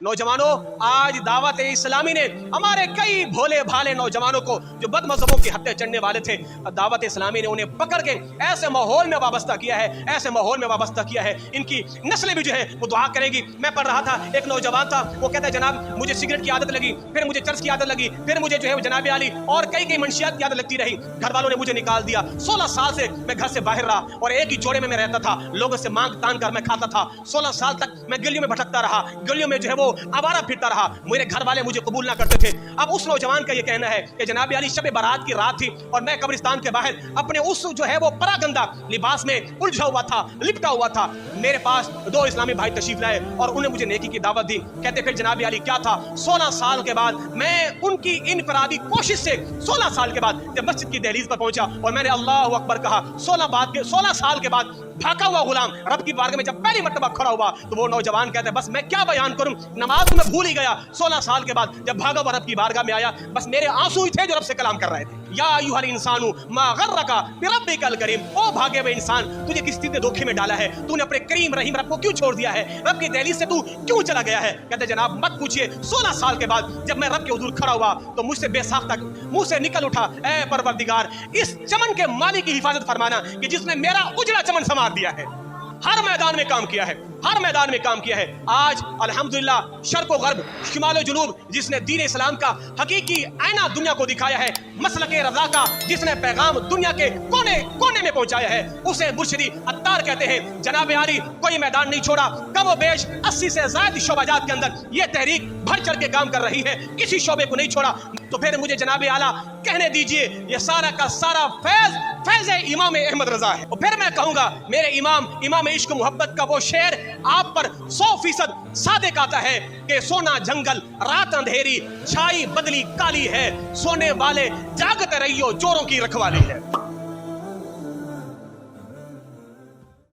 नौजवानों, आज दावत इस्लामी ने हमारे कई भोले भाले नौजवानों को जो बदमज़हबों के हत्थे चढ़ने वाले थे, दावत इस्लामी ने उन्हें पकड़ के ऐसे माहौल में वाबस्ता किया है, ऐसे माहौल में वाबस्ता किया है। इनकी नस्लें भी जो है वो दुआ करेंगी। मैं पढ़ रहा था, एक नौजवान था, वो कहता है जनाब मुझे सिगरेट की आदत लगी, फिर मुझे चर्च की आदत लगी, फिर मुझे जो है जनाब आली और कई मंशियात की आदत लगती रही। घर वालों ने मुझे निकाल दिया। 16 साल से मैं घर से बाहर रहा और एक ही जोड़े में मैं रहता था, लोगों से मांग तान कर मैं खाता था। 16 साल तक मैं गलियों में भटकता रहा, गलियों में जो है वो आवारा फिरता रहा। मेरे घर वाले मुझे कबूल ना करते थे। अब उस नौजवान का ये कहना है कि जनाब अली शब बारात की रात थी और मैं कब्रिस्तान के बाहर अपने उस जो है वो परागंदा लिबास में उलझा हुआ था, लिपटा हुआ था। मेरे पास 2 इस्लामी भाई तशरीफ लाए और उन्हें मुझे नेकी की दावत दी। कहते फिर जनाब अली क्या था, 16 साल के बाद मैं उनकी इनफरादी कोशिश से 16 साल के बाद जब मस्जिद की दहलीज पर पहुंचा और मैंने अल्लाहु अकबर कहा, 16 साल के बाद भागा हुआ गुलाम रब की बारगाह में जब पहली मर्तबा खड़ा हुआ तो वो नौजवान कहते बस मैं क्या बयान करूं, नमाज में भूल ही गया। 16 साल के बाद जब भागा हुआ रब की बारगाह में आया, बस मेरे आंसू ही थे जो रब से कलाम कर रहे थे। या अय्युहल इंसानु मा गर्रका बिरब्बिकल करीम, ओ भागे हुए इंसान, तुझे किस चीज ने धोखे में डाला है? तूने अपने करीम रहीम रब को क्यों छोड़ दिया है? रब की दहलीज से तू क्यों चला गया है? कहते जनाब मत पूछिए, 16 साल के बाद जब मैं रब के हुजूर खड़ा हुआ तो मुझसे बेसाख्ता मुंह से निकल उठा, ए परवरदिगार, इस चमन के मालिक की हिफाजत फरमाना कि जिसने मेरा उजड़ा चमन संवार दिया है। हर मैदान में काम किया है, हर मैदान में काम किया है। आज अल्हम्दुलिल्लाह शर्क़ व गर्ब, शिमाल व जुनूब, जिसने दीन इस्लाम का हकीकी आईना दुनिया को दिखाया है, मसलके रज़ा का जिसने पैगाम दुनिया के कोने कोने में पहुंचाया है, उसे मुर्शिदी अत्तार कहते हैं। जनाब आली कोई मैदान नहीं छोड़ा। कम व बेश 80 से ज़ायद शोबाजात के अंदर ये तहरीक बढ़ चढ़ के काम कर रही है, किसी शोबे को नहीं छोड़ा। तो फिर मुझे जनाब आला कहने दीजिए, ये सारा का सारा फैज़ इमाम अहमद रजा है। और फिर मैं कहूंगा मेरे इमाम इश्क मोहब्बत का वो शेर आप पर 100% सादिक आता है कि सोना जंगल रात अंधेरी, छाई बदली काली है, सोने वाले जागते रहियो चोरों की रखवाली है।